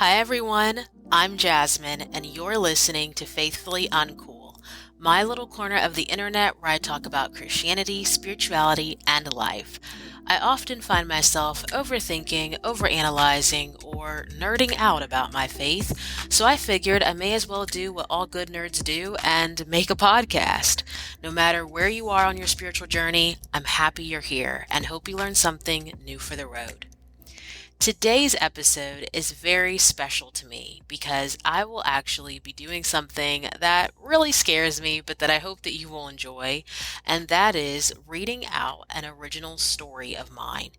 Hi everyone, I'm Jasmine, and you're listening to Faithfully Uncool, my little corner of the internet where I talk about Christianity, spirituality, and life. I often find myself overthinking, overanalyzing, or nerding out about my faith, so I figured I may as well do what all good nerds do and make a podcast. No matter where you are on your spiritual journey, I'm happy you're here and hope you learn something new for the road. Today's episode is very special to me because I will actually be doing something that really scares me, but that I hope that you will enjoy, and that is reading out an original story of mine.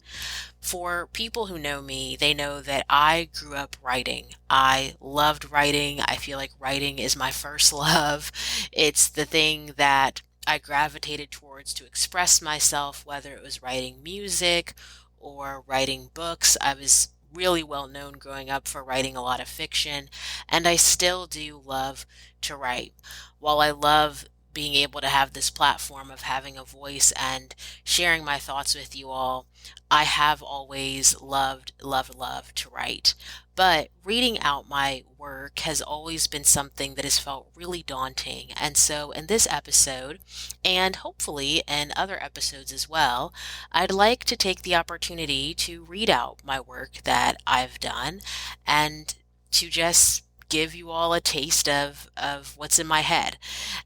For people who know me, they know that I grew up writing. I loved writing. I feel like writing is my first love. It's the thing that I gravitated towards to express myself, whether it was writing music or writing books. I was really well known growing up for writing a lot of fiction, and I still do love to write. While I love being able to have this platform of having a voice and sharing my thoughts with you all, I have always loved to write. But reading out my work has always been something that has felt really daunting. And so in this episode, and hopefully in other episodes as well, I'd like to take the opportunity to read out my work that I've done and to just give you all a taste of what's in my head.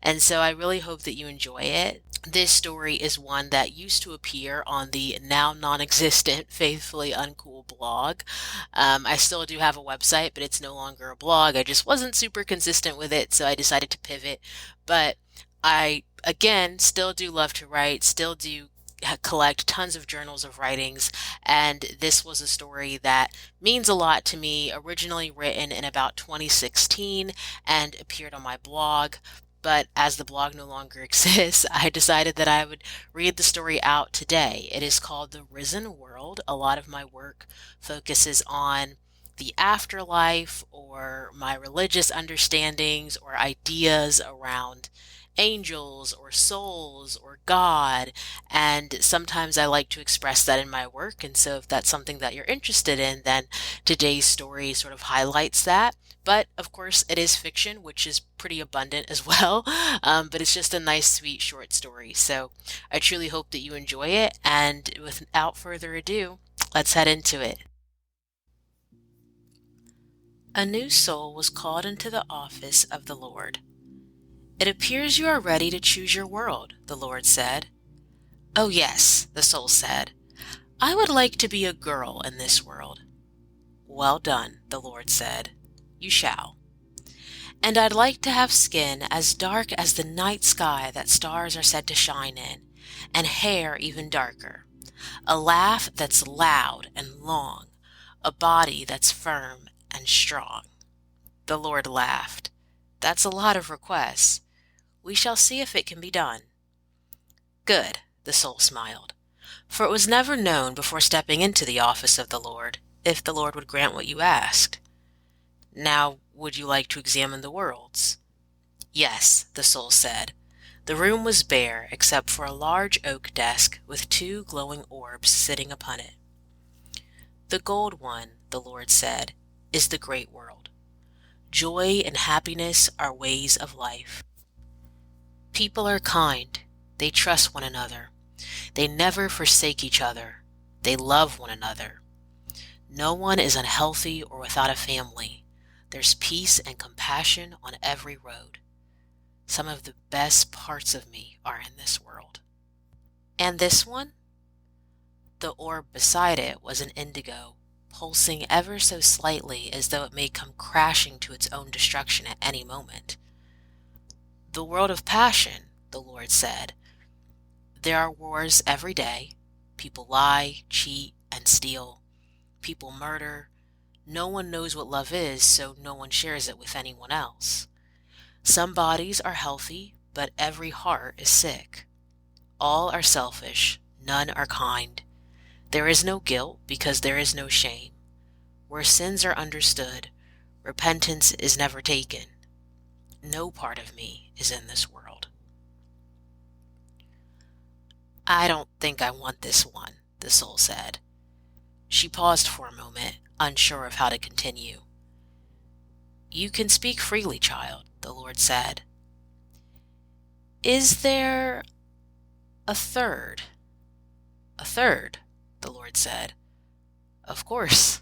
And so I really hope that you enjoy it. This story is one that used to appear on the now non-existent Faithfully Uncool blog. I still do have a website, but it's no longer a blog. I just wasn't super consistent with it, so I decided to pivot. But I, again, still do love to write, still do collect tons of journals of writings, and this was a story that means a lot to me, originally written in about 2016 and appeared on my blog. But as the blog no longer exists, I decided that I would read the story out today. It is called The Risen World. A lot of my work focuses on the afterlife or my religious understandings or ideas around angels or souls or God. And sometimes I like to express that in my work. And so if that's something that you're interested in, then today's story sort of highlights that. But of course, it is fiction, which is pretty abundant as well. But it's just a nice, sweet, short story. So I truly hope that you enjoy it. And without further ado, let's head into it. A new soul was called into the office of the Lord. "It appears you are ready to choose your world," the Lord said. "Oh yes," the soul said. "I would like to be a girl in this world." "Well done," the Lord said. "You shall. And I'd like to have skin as dark as the night sky that stars are said to shine in, and hair even darker. A laugh that's loud and long, a body that's firm and strong." The Lord laughed. "That's a lot of requests. We shall see if it can be done." "Good," the soul smiled, for it was never known before stepping into the office of the Lord if the Lord would grant what you asked. "Now, would you like to examine the worlds?" "Yes," the soul said. The room was bare except for a large oak desk with two glowing orbs sitting upon it. "The gold one," the Lord said, "is the great world. Joy and happiness are ways of life. People are kind. They trust one another. They never forsake each other. They love one another. No one is unhealthy or without a family. There's peace and compassion on every road. Some of the best parts of me are in this world." "And this one?" The orb beside it was an indigo, pulsing ever so slightly as though it may come crashing to its own destruction at any moment. "The world of passion," the Lord said. "There are wars every day. People lie, cheat, and steal. People murder. No one knows what love is, so no one shares it with anyone else. Some bodies are healthy, but every heart is sick. All are selfish, none are kind. There is no guilt because there is no shame. Where sins are understood, repentance is never taken. No part of me is in this world." "I don't think I want this one," the soul said. She paused for a moment, unsure of how to continue. You can speak freely, child, the Lord said. Is there a third? A third, the Lord said. Of course.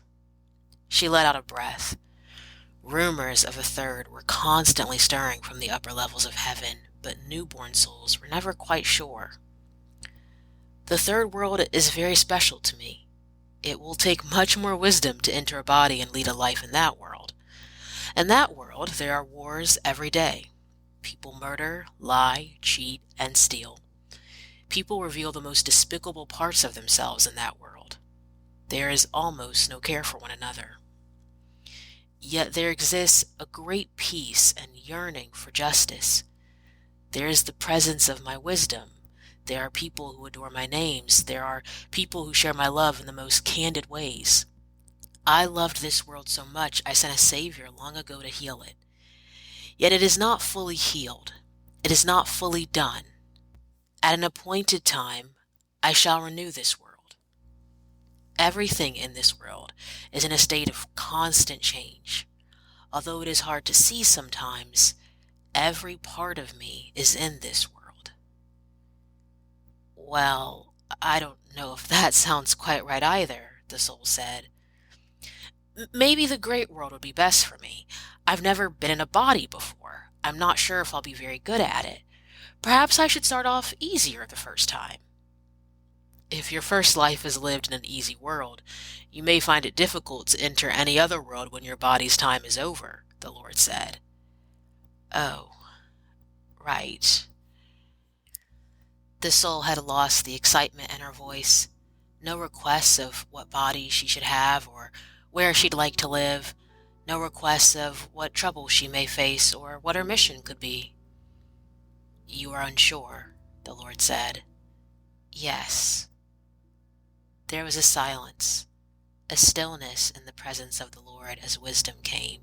She let out a breath. Rumors of a third were constantly stirring from the upper levels of heaven, but newborn souls were never quite sure. The third world is very special to me. It will take much more wisdom to enter a body and lead a life in that world. In that world, there are wars every day. People murder, lie, cheat, and steal. People reveal the most despicable parts of themselves in that world. There is almost no care for one another. Yet there exists a great peace and yearning for justice. There is the presence of my wisdom. There are people who adore my names. There are people who share my love in the most candid ways. I loved this world so much I sent a Savior long ago to heal it. Yet it is not fully healed. It is not fully done. At an appointed time, I shall renew this world. Everything in this world is in a state of constant change. Although it is hard to see sometimes, every part of me is in this world. Well, I don't know if that sounds quite right either, the soul said. Maybe the great world would be best for me. I've never been in a body before. I'm not sure if I'll be very good at it. Perhaps I should start off easier the first time. If your first life is lived in an easy world, you may find it difficult to enter any other world when your body's time is over, the Lord said. Oh, right. The soul had lost the excitement in her voice. No requests of what body she should have or where she'd like to live. No requests of what trouble she may face or what her mission could be. You are unsure, the Lord said. Yes. There was a silence, a stillness in the presence of the Lord as wisdom came.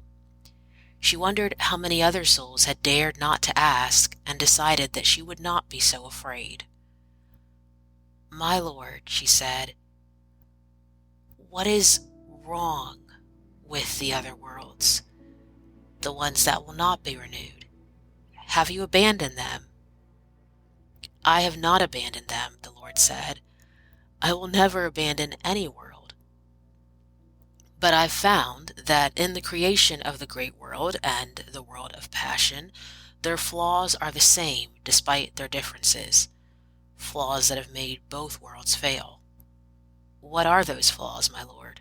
She wondered how many other souls had dared not to ask and decided that she would not be so afraid. My Lord, she said, what is wrong with the other worlds, the ones that will not be renewed? Have you abandoned them? I have not abandoned them, the Lord said. I will never abandon any world. But I've found that in the creation of the great world and the world of passion, their flaws are the same despite their differences, flaws that have made both worlds fail. What are those flaws, my Lord?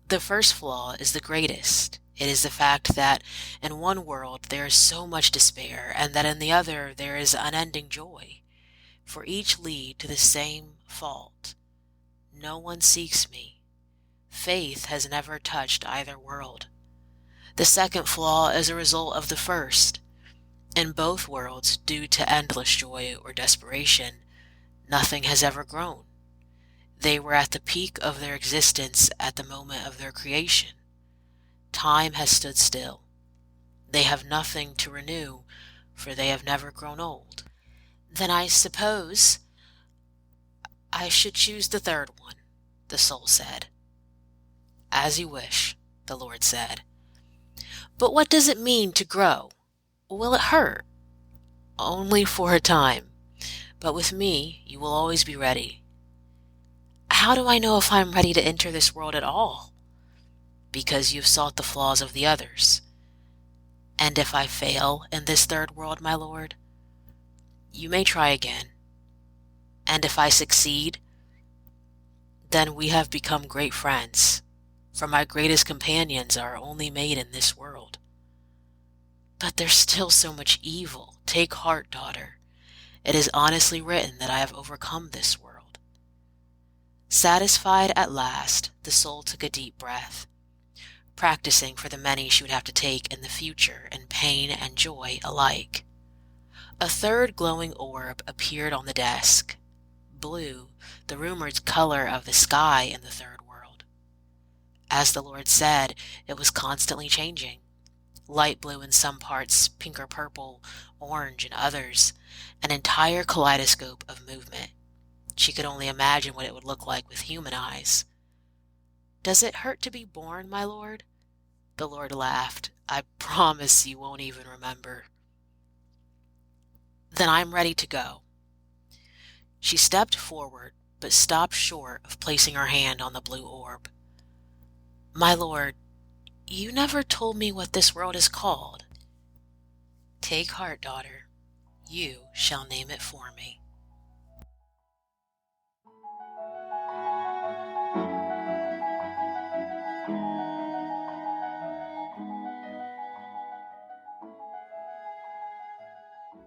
The first flaw is the greatest. It is the fact that in one world there is so much despair, and that in the other there is unending joy. For each lead to the same fault. No one seeks me. Faith has never touched either world. The second flaw is a result of the first. In both worlds, due to endless joy or desperation, nothing has ever grown. They were at the peak of their existence at the moment of their creation. Time has stood still. They have nothing to renew, for they have never grown old. Then I suppose I should choose the third one, the soul said. As you wish, the Lord said. But what does it mean to grow? Will it hurt? Only for a time. But with me, you will always be ready. How do I know if I'm ready to enter this world at all? Because you've sought the flaws of the others. And if I fail in this third world, my Lord, you may try again. And if I succeed, then we have become great friends, for my greatest companions are only made in this world. But there's still so much evil. Take heart, daughter. It is honestly written that I have overcome this world. Satisfied at last, the soul took a deep breath, practicing for the many she would have to take in the future in pain and joy alike. A third glowing orb appeared on the desk, blue, the rumored color of the sky in the third world. As the Lord said, it was constantly changing. Light blue in some parts, pink or purple, orange in others, an entire kaleidoscope of movement. She could only imagine what it would look like with human eyes. Does it hurt to be born, my Lord? The Lord laughed. I promise you won't even remember. Then I'm ready to go. She stepped forward, but stopped short of placing her hand on the blue orb. My lord, you never told me what this world is called. Take heart, daughter. You shall name it for me.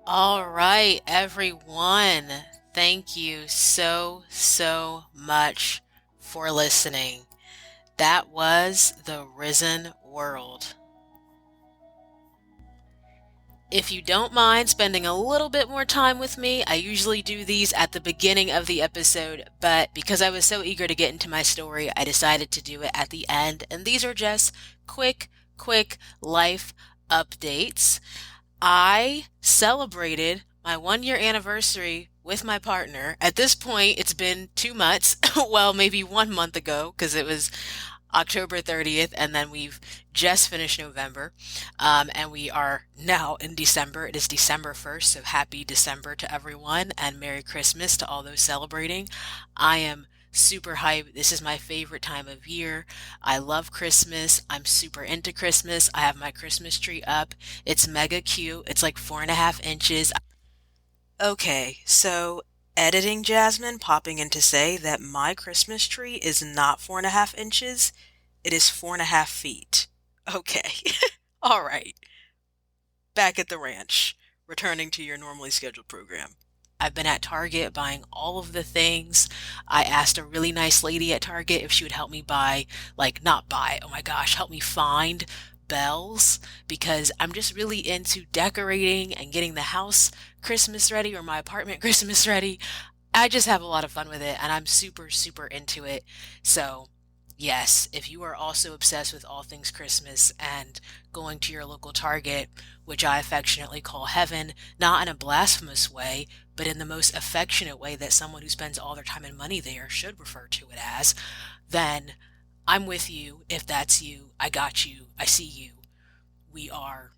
All right, everyone. Thank you so much for listening. That was The Risen World. If you don't mind spending a little bit more time with me, I usually do these at the beginning of the episode, but because I was so eager to get into my story, I decided to do it at the end. And these are just quick life updates. I celebrated my 1 year anniversary with my partner. At this point, it's been 2 months. Well, maybe 1 month ago, because it was October 30th, and then we've just finished November, and we are now in December. It is December 1st, so happy December to everyone, and Merry Christmas to all those celebrating. I am super hyped. This is my favorite time of year. I love Christmas. I'm super into Christmas. I have my Christmas tree up. It's mega cute. It's like 4.5 inches. Okay, so editing Jasmine popping in to say that my Christmas tree is not 4.5 inches, it is 4.5 feet. Okay, all right, back at the ranch, returning to your normally scheduled program. I've been at Target buying all of the things. I asked a really nice lady at Target if she would help me buy, like, not buy, oh my gosh, help me find bells because I'm just really into decorating and getting the house Christmas ready or my apartment Christmas ready. I just have a lot of fun with it and I'm super into it. So, yes, if you are also obsessed with all things Christmas and going to your local Target, which I affectionately call heaven, not in a blasphemous way, but in the most affectionate way that someone who spends all their time and money there should refer to it as, then I'm with you. If that's you, I got you. I see you. We are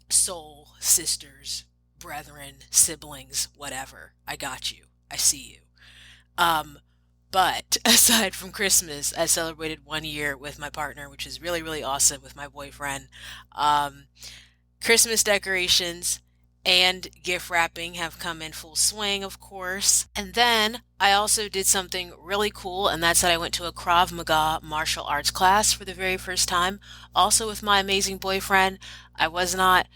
soul sisters, brethren, siblings, whatever. I got you. I see you. But aside from Christmas, I celebrated 1 year with my partner, which is really awesome with my boyfriend. Um, Christmas decorations and gift wrapping have come in full swing, of course. And then I also did something really cool, and that's that I went to a Krav Maga martial arts class for the very first time, also with my amazing boyfriend. I was not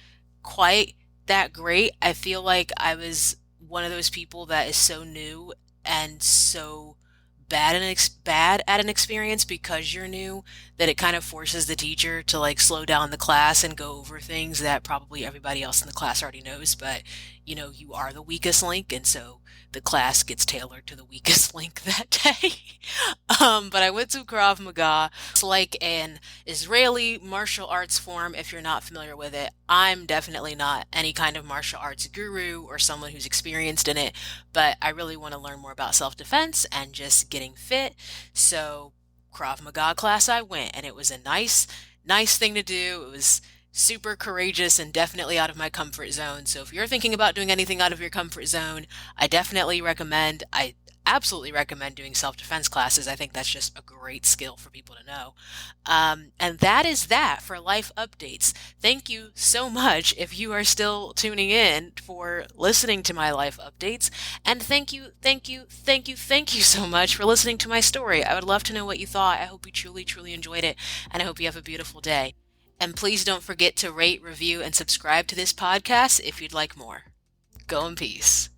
quite that great. I feel like I was one of those people that is so new and so bad at an experience because you're new that it kind of forces the teacher to like slow down the class and go over things that probably everybody else in the class already knows, but you are the weakest link, and so the class gets tailored to the weakest link that day. But I went to Krav Maga. It's like an Israeli martial arts form if you're not familiar with it. I'm definitely not any kind of martial arts guru or someone who's experienced in it, but I really want to learn more about self-defense and just getting fit. So Krav Maga class I went, and it was a nice thing to do. It was super courageous and definitely out of my comfort zone. So if you're thinking about doing anything out of your comfort zone, I absolutely recommend doing self-defense classes. I think that's just a great skill for people to know. And that is that for life updates. Thank you so much if you are still tuning in for listening to my life updates. And thank you so much for listening to my story. I would love to know what you thought. I hope you truly enjoyed it, and I hope you have a beautiful day. And please don't forget to rate, review, and subscribe to this podcast if you'd like more. Go in peace.